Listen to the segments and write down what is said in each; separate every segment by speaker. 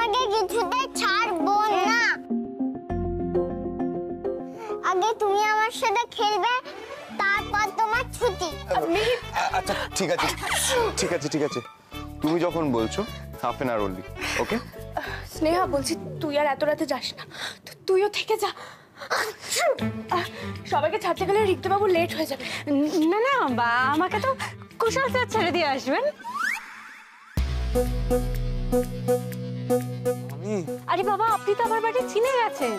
Speaker 1: তোমাকে কিছুতে ছাড়বো না। আগে তুমি আমার সাথে খেলবে, তারপর তোমার ছুটি।
Speaker 2: আচ্ছা ঠিক আছে ঠিক আছে ঠিক আছে, তুমি যখন বলছো হাফ এন আওয়ার অনলি। ওকে
Speaker 3: স্নেহা, বলছি তুই আর এত রাতে যাস না, তুইও থেকে যা। সবাইকে ছাড়তে গেলে রিক্তবাবু লেট হয়ে যাবে।
Speaker 4: না না, আমাকে তো কুশল স্যার ছেড়ে দিয়ে আসবেন। আরে বাবা, আপনি তো আমার বাড়ি চিনে গেছেন।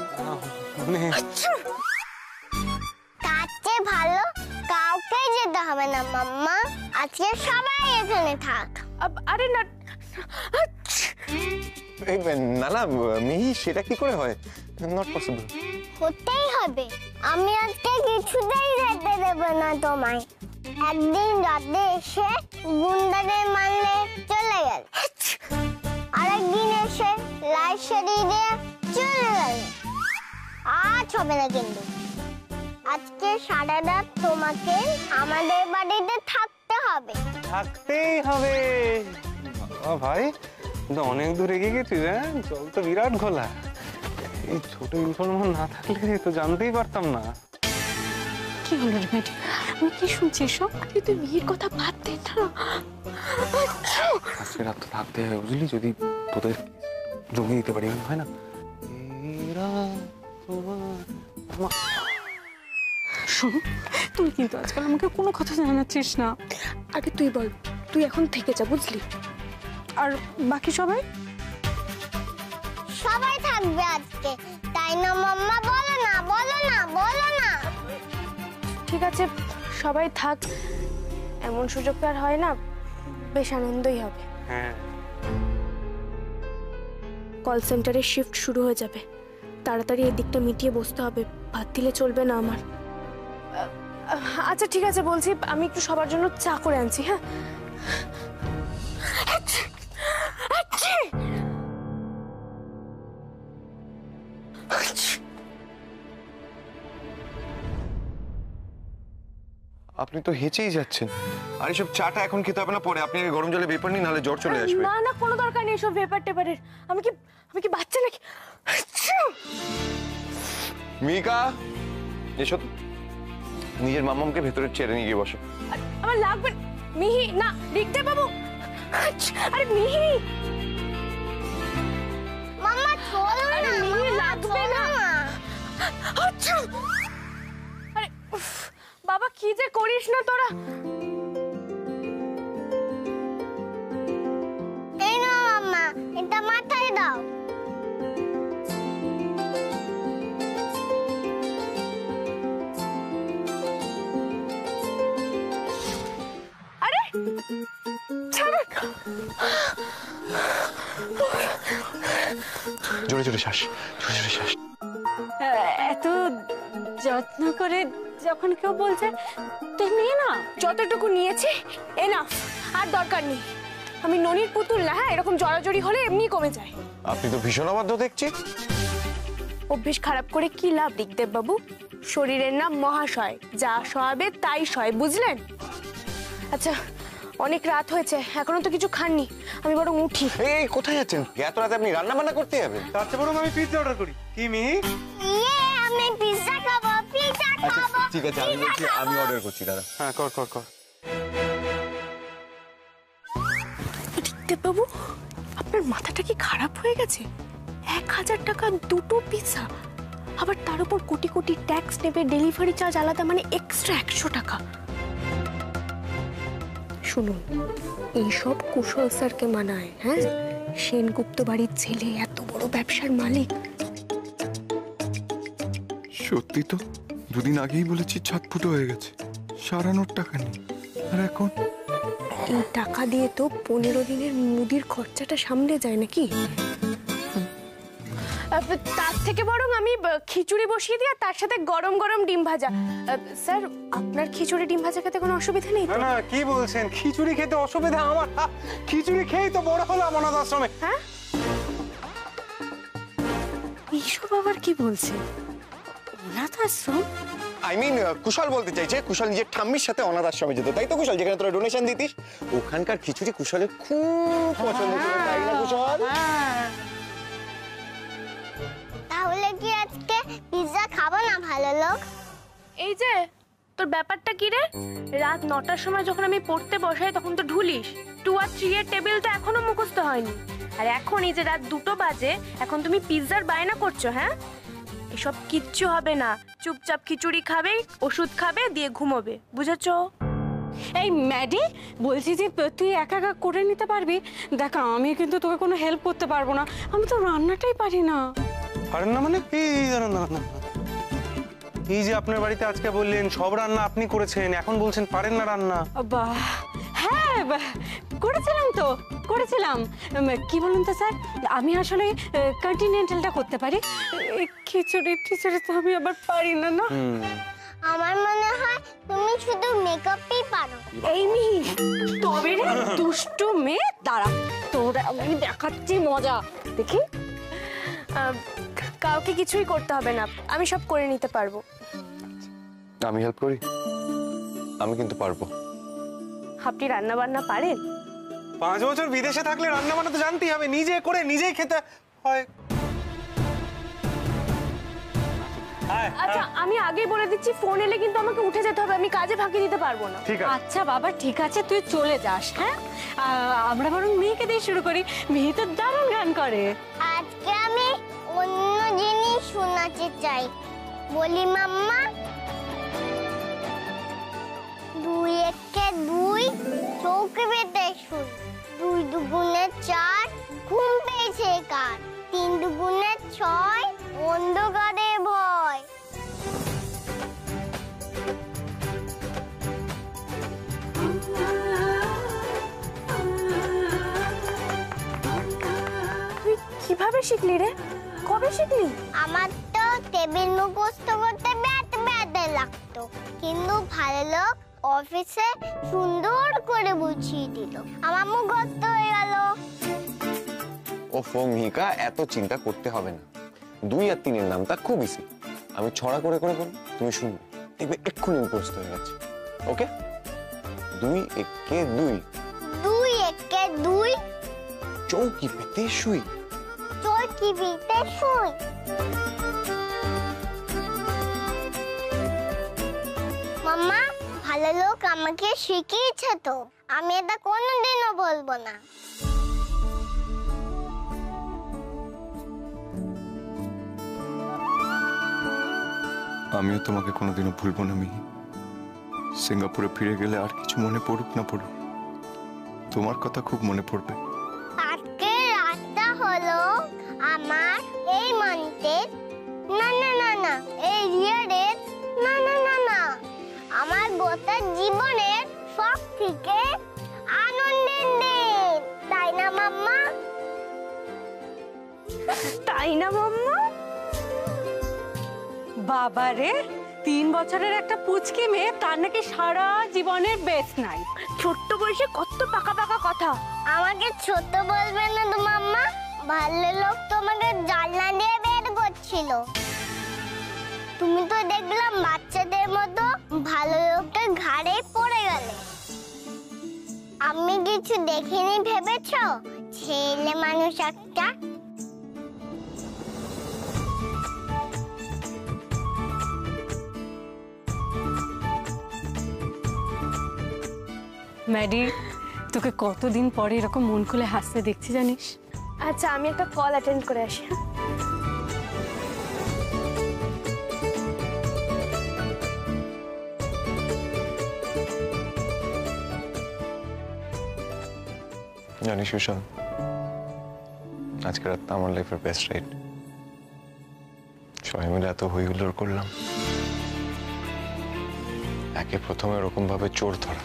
Speaker 1: তার চেয়ে ভালো কাউকে যেতে হবে না মাম্মা, আজকে সবাই এখানে থাক।
Speaker 3: আরে না
Speaker 2: না না মিহি, সেটা কি করে হয়? Not possible.
Speaker 1: হতেই হবে, আমি আজকে কিছুতেই যেতে দেব না তোমায়। একদিন রাতে এসে গুন্ডাদের মারলে চলে গেল, আরেকদিন এসে লাইট সরিয়ে দিয়ে চলে গেল। আজ হবে না কিন্তু, আজকে সারা রাত তোমাকে আমাদের বাড়িতে থাকতে হবে।
Speaker 5: থাকতেই হবে। ভাই অনেক দূর এগিয়ে গেছিস। হ্যাঁ, জল তো বিরাট ঘোলা। এই ছোট ইনফরমেশন না থাকলে তো জানতেই পারতাম না।
Speaker 4: কি হলো রে মেয়েটি, আমি কি শুনছি এসব?
Speaker 3: তুই মিহির কথা বাদ দে না।
Speaker 5: আজকে রাত তো থাকতে হবে, বুঝলি? যদি তোদের জমিয়ে দিতে পারি, হয় না?
Speaker 4: শোন, তুই কিন্তু আজকাল আমাকে কোনো কথা জানাচ্ছিস না।
Speaker 3: আগে তুই বল, তুই এখন থেকে যা, বুঝলি?
Speaker 4: আর বাকি সবাই?
Speaker 1: সবাই থাকবে আজকে, তাই না মাম্মা? বলো না বলো না বলো না।
Speaker 3: ঠিক আছে, সবাই থাক। এমন সুযোগ তো আর হয় না, বেশ আনন্দই হবে।
Speaker 5: হ্যাঁ,
Speaker 3: কল সেন্টারের শিফট শুরু হয়ে যাবে, তাড়াতাড়ি এই দিকটা মিটিয়ে বসতে হবে, বাদ দিলে চলবে না আমার। আচ্ছা ঠিক আছে, বলছি আমি একটু সবার জন্য চা করে আনছি। হ্যাঁ,
Speaker 2: আপনি তো হেঁচেই যাচ্ছেন। আর এসব চাটা এখন খেতে হবে না, পরে আপনি আগে গরম জলে ভেপার নিন, নাহলে জ্বর চলে আসবে।
Speaker 3: না না, কোনো দরকার নেই এসব ভেপার টেপারের। আমি কি বাচ্চা নাকি?
Speaker 2: মিকা, এসো তো। নিজের মামামকে ভেতরের চেয়ারে নিয়ে গিয়ে বসো।
Speaker 3: আমার লাগবে। মিহি না, লিখতে বাবু। আরে মিহি,
Speaker 1: মাম্মা চলো না,
Speaker 3: মিহি লাগবে না। আচ্ছা, আরে বাবা, কি যে করিস না তোরা।
Speaker 1: এই না মাম্মা, এটা মাথায় দাও।
Speaker 3: আরে
Speaker 2: জোরে জোরে শ্বাস, জোরে জোরে শ্বাস।
Speaker 4: এত যত্ন করে যখন কেউ বলছে তুই নিয়ে না।
Speaker 3: যতটুকু নিয়েছি এনাফ, আর দরকার নেই। আমি ননির পুতুল না। হ্যাঁ, এরকম জড়াজড়ি হলে এমনি কমে যায়।
Speaker 2: আপনি তো ভীষণ অবাধ্য দেখছি।
Speaker 3: অভ্যেস খারাপ করে কি লাভ ঋকদেব বাবু? শরীরের নাম মহাশয়, যা সহাবে তাই সয়, বুঝলেন? আচ্ছা, অনেক রাত হয়েছে, এখনো তো কিছু খাননি, আমি বরং উঠি।
Speaker 2: এই কোথায় যাচ্ছেন? এত রাতে আপনি রান্না বান্না করতে যাবেন?
Speaker 5: তার চেয়ে বরং আমি পিৎজা অর্ডার করি। কি মিহি?
Speaker 1: আমি পিৎজা খাবো, পিৎজা
Speaker 2: আচ্ছা
Speaker 1: খাবো।
Speaker 2: ঠিক আছে, আমি বলছি আমি অর্ডার করছি, দাদা।
Speaker 5: হ্যাঁ, কর কর কর।
Speaker 3: ঋকদেব বাবু, আপনার মাথাটা কি খারাপ হয়ে গেছে? 1000 টাকা দুটো পিৎজা, আবার তার উপর কোটি কোটি ট্যাক্স নেবে, ডেলিভারি চার্জ আলাদা, মানে এক্সট্রা 100 টাকা। শুনুন, এইসব কুশল স্যারকে মানায়। হ্যাঁ, সেনগুপ্ত বাড়ির ছেলে, এত বড় ব্যবসার মালিক।
Speaker 6: সত্যি তো, দুদিন আগেই বলেছি ছাদ ফুটো হয়ে গেছে, সারানোর টাকা নেই। আর এখন
Speaker 3: এই টাকা দিয়ে তো 15 দিনের মুদির খরচাটা সামলে যায় নাকি? তার থেকে বরং আমি খিচুড়ি বসিয়ে দিই, আর তার সাথে গরম গরম ডিম ভাজা। স্যার, আপনার খিচুড়ি ডিম ভাজা খেতে কোনো অসুবিধা নেই
Speaker 5: না
Speaker 3: তো?
Speaker 5: না, কি বলছেন? খিচুড়ি খেতে অসুবিধা আমার? খিচুড়ি খেয়েই তো বড় হলাম অনাথ আশ্রমে।
Speaker 3: হ্যাঁ,
Speaker 4: এইসব আবার কি বলছে? অনাথ আশ্রম?
Speaker 2: আই মিন কুশল বলতে চাইছে, কুশল নিজের ঠাম্মির সাথে অনাথ আশ্রমে যেত, তাই তো কুশল? যেখানে তোরা ডোনেশন দিতিস, ওখানকার খিচুড়ি কুশলের খুব পছন্দ ছিল, তাই না কুশল?
Speaker 1: ভালো লোক।
Speaker 3: এই যে তোর ব্যাপারটা কি রে? রাত 9টার সময় যখন আমি পড়তে বসাই তখন তো ঢুলিস। 2 আর 3 এর টেবিল তো এখনো মুখস্থ হয়নি, আর এখন এই যে রাত 2টো বাজে এখন তুমি পিৎজার বায়না করছো। হ্যাঁ, এসব কিচ্ছু হবে না, চুপচাপ খিচুড়ি খাবে, ওষুধ খাবে, দিয়ে ঘুমোবে, বুঝেছো?
Speaker 4: এই ম্যাডি, বলছি যে তুই একা একা করে নিতে পারবি? দেখ, আমি কিন্তু তোকে কোনো হেল্প করতে পারবো না, আমি তো রান্নাটাই পারি না।
Speaker 5: পারেন না মানে? এই দাঁড়ান দাঁড়ান দাঁড়ান। এই যে আপনার বাড়িতে আজকে বললেন সব রান্না আপনি করেছেন, এখন বলছেন পারেন না রান্না।
Speaker 4: বাহ, হ্যাঁ করেছিলাম তো, করেছিলাম। কি বলুন তো স্যার, আমি আসলে কন্টিনেন্টালটা করতে পারি, খিচুড়ি টিচুড়ি তো আমি আবার পারি না। না,
Speaker 1: আমার মনে হয় তুমি শুধু মেকআপই পারো।
Speaker 4: এই মিহি, তবে রে দুষ্টু মেয়ে, দাঁড়া তোর আমি দেখাচ্ছি মজা, দেখি।
Speaker 3: কাউকে কিছুই করতে হবে না, আমি সব করে নিতে পারবো।
Speaker 2: আমি হেল্প করি? আমি কিন্তু পারবো।
Speaker 3: আপনি রান্না বান্না পারেন?
Speaker 5: 5 বছর বিদেশে থাকলে রান্না বান্না তো জানতেই হবে, নিজে করে নিজেই খেতে হয়।
Speaker 3: আচ্ছা, আমি আগেই বলে দিচ্ছি, ফোন এলে কিন্তু আমাকে উঠে যেতে হবে, আমি কাজে ফাঁকি দিতে পারবো না।
Speaker 5: ঠিক আছে।
Speaker 4: আচ্ছা বাবা, ঠিক আছে, তুই চলে যাস। হ্যাঁ, আমরা বরং মেয়েকে দিয়ে শুরু করি, মেয়ে তো দারুণ গান করে।
Speaker 1: আজকে আমি অন্য জিনিস শোনাতে চাই, বলি মাম্মা। 2 একে 2 চৌকি পেতে শুই, 2 দুগুণে 4 ঘুম পেয়েছে কার, 3 দুগুণে 6 অন্ধকারে ভয়।
Speaker 3: তুই কিভাবে শিখলি রে? কবে শিখলি?
Speaker 1: আমার তো টেবিল মুখস্থ করতে ব্যথা লাগতো, কিন্তু ভালো লোক অফিসে সুন্দর করে বুঝিয়ে দিল, আমার মুখস্থ হয়ে গেল।
Speaker 2: ওফো মিহিকা, এত চিন্তা করতে হবে না। 2 আর 3 এর নামটা খুব ইজি। আমি ছড়া করে করে বলবো, তুমি শুনবে, দেখবে এক্ষুনি মুখস্থ হয়ে গেছে। ওকে? 2 একে 2
Speaker 1: 2 একে 2
Speaker 2: চৌকি পেতে শুই।
Speaker 1: চৌকি পেতে শুই। মাম্মা, ভালো লোক আমাকে শিখিয়েছে তো, আমি এটা কোনোদিনও বলবো না।
Speaker 6: আমিও তোমাকে কোনোদিনও ভুলবো না মিহি। সিঙ্গাপুরে ফিরে গেলে আর কিছু মনে পড়ুক না পড়ুক, তোমার কথা খুব মনে পড়বে।
Speaker 1: আজকে রাতটা হলো আমার এই মান্থের, না না না না এই ইয়ারের, না না না না আমার গোটা জীবনের সব থেকে আনন্দের দিন, তাই না মাম্মা?
Speaker 3: তাই না মাম্মা?
Speaker 4: বাবারে, 3 বছরের একটা পুচকি মেয়ে, তার নাকি সারা জীবনের বেস্ট নাই।
Speaker 3: ছোট্ট বয়সে কত পাকা পাকা কথা।
Speaker 1: আমাকে ছোট বলবে না তো মাম্মা, ভালো লোক তোমাকে জানলা দিয়ে বের করছিল, তুমি তো দেখলাম বাচ্চাদের মতো ভালো লোকটা ঘাড়ে পড়ে গেলে। আমি কিছু দেখিনি ভেবেছো? ছেলে মানুষ একটা।
Speaker 4: ম্যাডি, তোকে কতদিন পরে এরকম মন খুলে হাসতে দেখছি জানিস?
Speaker 3: আচ্ছা, আমি একটা কল অ্যাটেন্ড করে আসি।
Speaker 2: জানিস সুশান, আজকে রাতটা আমার লাইফের বেস্ট রাইড। সবাই মিলে এত হই হুল্লোড় করলাম, একে প্রথমে এরকম ভাবে চোর ধরা,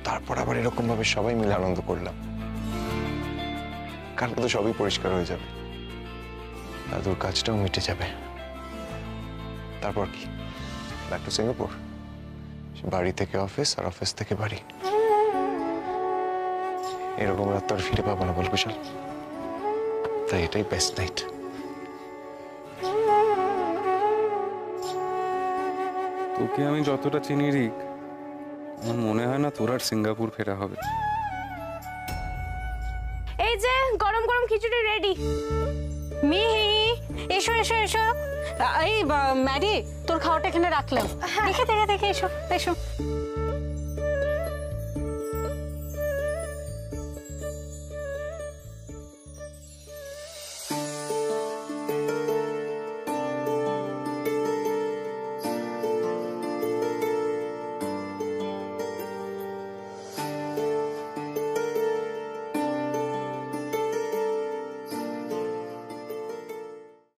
Speaker 2: তারপর আবার এরকম ভাবে সবাই মিলে আনন্দ করলাম। কালকে তো সবই পরিষ্কার হয়ে যাবে, দাদুর কাজটাও মিটে যাবে। তারপর কি? ব্যাক টু সিঙ্গাপুর, বাড়ি থেকে অফিস আর অফিস থেকে বাড়ি। এরকম রাত তো আর ফিরে পাবো না বল কুশল, তাই এটাই বেস্ট নাইট।
Speaker 5: তোকে আমি যতটা চিনি রিক, আমার মনে হয় না তোর আর সিঙ্গাপুর ফেরা হবে।
Speaker 3: এই যে গরম গরম খিচুড়ি রেডি।
Speaker 4: মিহি এসো এসো এসো। এই ম্যাডি তোর খাওয়াটা এখানে রাখলাম। দেখে দেখে দেখে এসো এসো।